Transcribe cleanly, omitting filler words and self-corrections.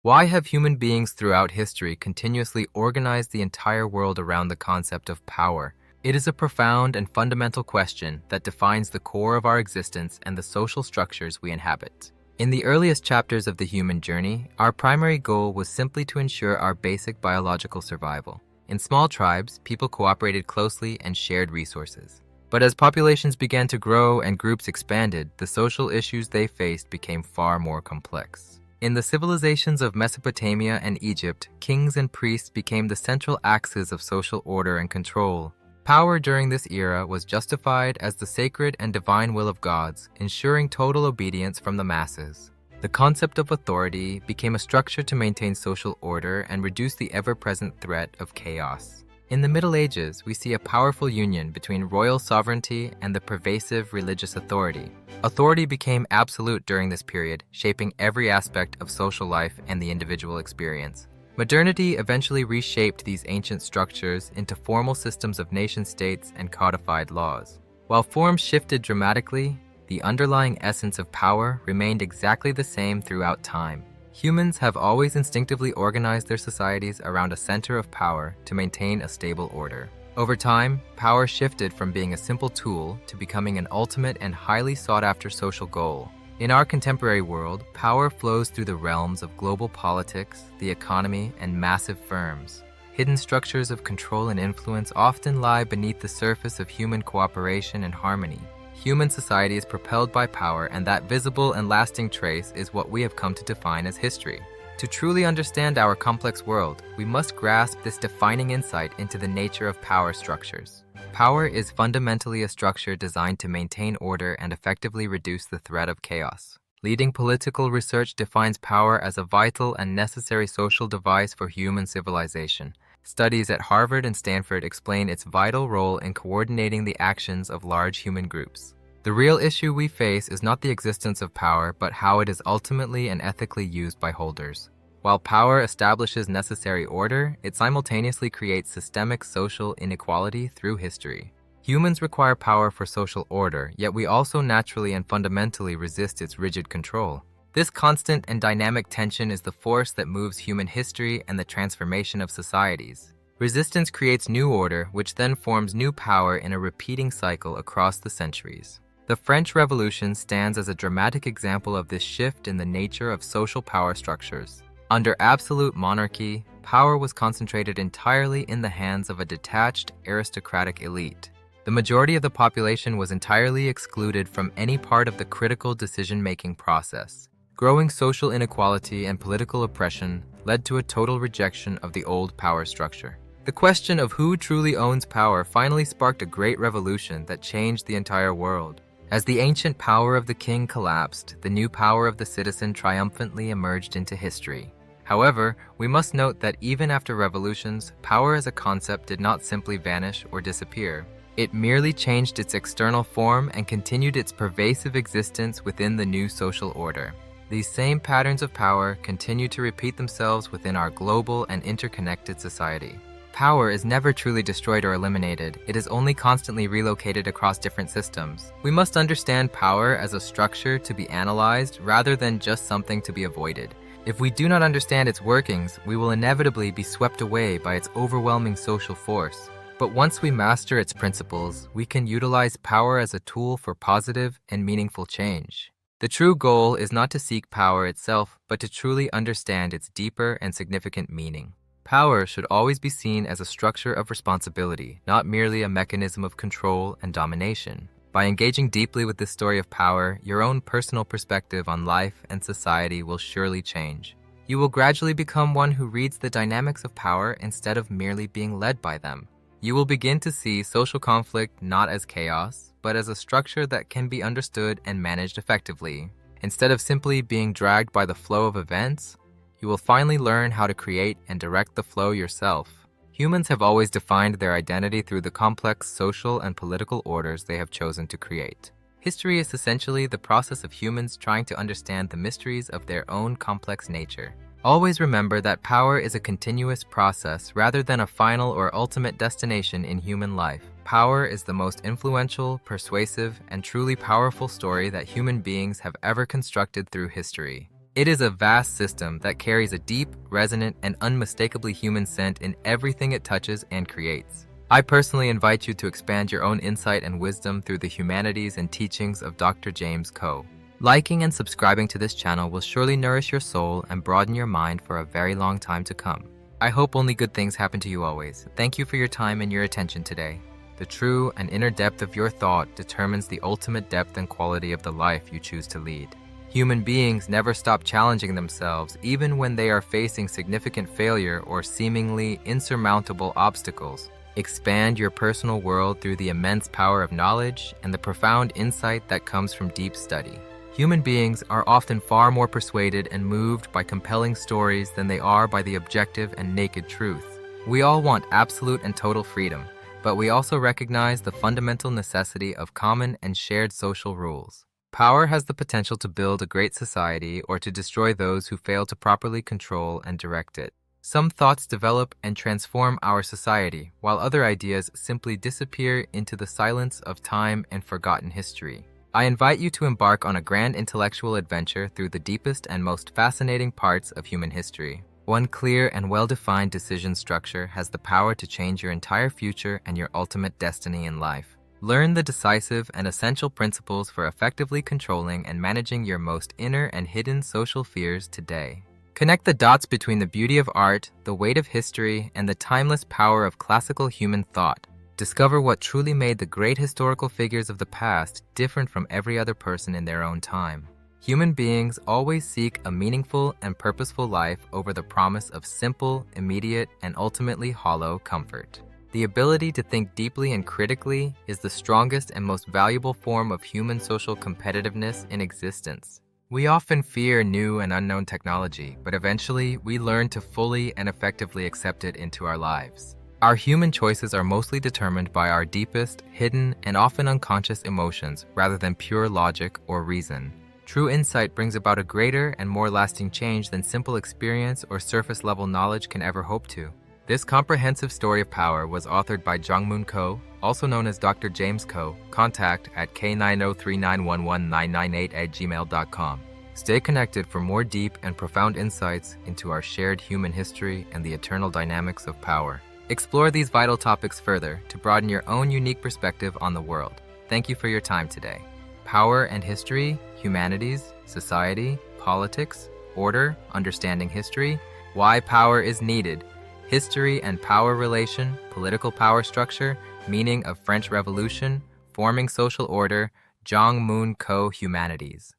Why have human beings throughout history continuously organized the entire world around the concept of power? It is a profound and fundamental question that defines the core of our existence and the social structures we inhabit. In the earliest chapters of the human journey, our primary goal was simply to ensure our basic biological survival. In small tribes, people cooperated closely and shared resources. But as populations began to grow and groups expanded, the social issues they faced became far more complex. In the civilizations of Mesopotamia and Egypt, kings and priests became the central axes of social order and control. Power during this era was justified as the sacred and divine will of gods, ensuring total obedience from the masses. The concept of authority became a structure to maintain social order and reduce the ever-present threat of chaos. In the Middle Ages, we see a powerful union between royal sovereignty and the pervasive religious authority. Authority became absolute during this period, shaping every aspect of social life and the individual experience. Modernity eventually reshaped these ancient structures into formal systems of nation-states and codified laws. While forms shifted dramatically, the underlying essence of power remained exactly the same throughout time. Humans have always instinctively organized their societies around a center of power to maintain a stable order. Over time, power shifted from being a simple tool to becoming an ultimate and highly sought-after social goal. In our contemporary world, power flows through the realms of global politics, the economy, and massive firms. Hidden structures of control and influence often lie beneath the surface of human cooperation and harmony. Human society is propelled by power, and that visible and lasting trace is what we have come to define as history. To truly understand our complex world, we must grasp this defining insight into the nature of power structures. Power is fundamentally a structure designed to maintain order and effectively reduce the threat of chaos. Leading political research defines power as a vital and necessary social device for human civilization. Studies at Harvard and Stanford explain its vital role in coordinating the actions of large human groups. The real issue we face is not the existence of power, but how it is ultimately and ethically used by holders. While power establishes necessary order, it simultaneously creates systemic social inequality through history. Humans require power for social order, yet we also naturally and fundamentally resist its rigid control. This constant and dynamic tension is the force that moves human history and the transformation of societies. Resistance creates new order, which then forms new power in a repeating cycle across the centuries. The French Revolution stands as a dramatic example of this shift in the nature of social power structures. Under absolute monarchy, power was concentrated entirely in the hands of a detached, aristocratic elite. The majority of the population was entirely excluded from any part of the critical decision-making process. Growing social inequality and political oppression led to a total rejection of the old power structure. The question of who truly owns power finally sparked a great revolution that changed the entire world. As the ancient power of the king collapsed, the new power of the citizen triumphantly emerged into history. However, we must note that even after revolutions, power as a concept did not simply vanish or disappear. It merely changed its external form and continued its pervasive existence within the new social order. These same patterns of power continue to repeat themselves within our global and interconnected society. Power is never truly destroyed or eliminated. It is only constantly relocated across different systems. We must understand power as a structure to be analyzed rather than just something to be avoided. If we do not understand its workings, we will inevitably be swept away by its overwhelming social force. But once we master its principles, we can utilize power as a tool for positive and meaningful change. The true goal is not to seek power itself, but to truly understand its deeper and significant meaning. Power should always be seen as a structure of responsibility, not merely a mechanism of control and domination. By engaging deeply with this story of power, your own personal perspective on life and society will surely change. You will gradually become one who reads the dynamics of power instead of merely being led by them. You will begin to see social conflict not as chaos, but as a structure that can be understood and managed effectively. Instead of simply being dragged by the flow of events, you will finally learn how to create and direct the flow yourself. Humans have always defined their identity through the complex social and political orders they have chosen to create. History is essentially the process of humans trying to understand the mysteries of their own complex nature. Always remember that power is a continuous process rather than a final or ultimate destination in human life. Power is the most influential, persuasive, and truly powerful story that human beings have ever constructed through history. It is a vast system that carries a deep, resonant, and unmistakably human scent in everything it touches and creates. I personally invite you to expand your own insight and wisdom through the humanities and teachings of Dr. James Coe. Liking and subscribing to this channel will surely nourish your soul and broaden your mind for a very long time to come. I hope only good things happen to you always. Thank you for your time and your attention today. The true and inner depth of your thought determines the ultimate depth and quality of the life you choose to lead. Human beings never stop challenging themselves, even when they are facing significant failure or seemingly insurmountable obstacles. Expand your personal world through the immense power of knowledge and the profound insight that comes from deep study. Human beings are often far more persuaded and moved by compelling stories than they are by the objective and naked truth. We all want absolute and total freedom, but we also recognize the fundamental necessity of common and shared social rules. Power has the potential to build a great society or to destroy those who fail to properly control and direct it. Some thoughts develop and transform our society, while other ideas simply disappear into the silence of time and forgotten history. I invite you to embark on a grand intellectual adventure through the deepest and most fascinating parts of human history. One clear and well-defined decision structure has the power to change your entire future and your ultimate destiny in life. Learn the decisive and essential principles for effectively controlling and managing your most inner and hidden social fears today. Connect the dots between the beauty of art, the weight of history, and the timeless power of classical human thought. Discover what truly made the great historical figures of the past different from every other person in their own time. Human beings always seek a meaningful and purposeful life over the promise of simple, immediate, and ultimately hollow comfort. The ability to think deeply and critically is the strongest and most valuable form of human social competitiveness in existence. We often fear new and unknown technology, but eventually we learn to fully and effectively accept it into our lives. Our human choices are mostly determined by our deepest, hidden, and often unconscious emotions rather than pure logic or reason. True insight brings about a greater and more lasting change than simple experience or surface-level knowledge can ever hope to. This comprehensive story of power was authored by Jongmoon Coe, also known as Dr. James Coe. Contact at k9039119998@gmail.com. Stay connected for more deep and profound insights into our shared human history and the eternal dynamics of power. Explore these vital topics further to broaden your own unique perspective on the world. Thank you for your time today. Power and history, humanities, society, politics, order, understanding history, why power is needed, history and power relation, political power structure, meaning of French Revolution, forming social order, Jongmoon Coe Humanities.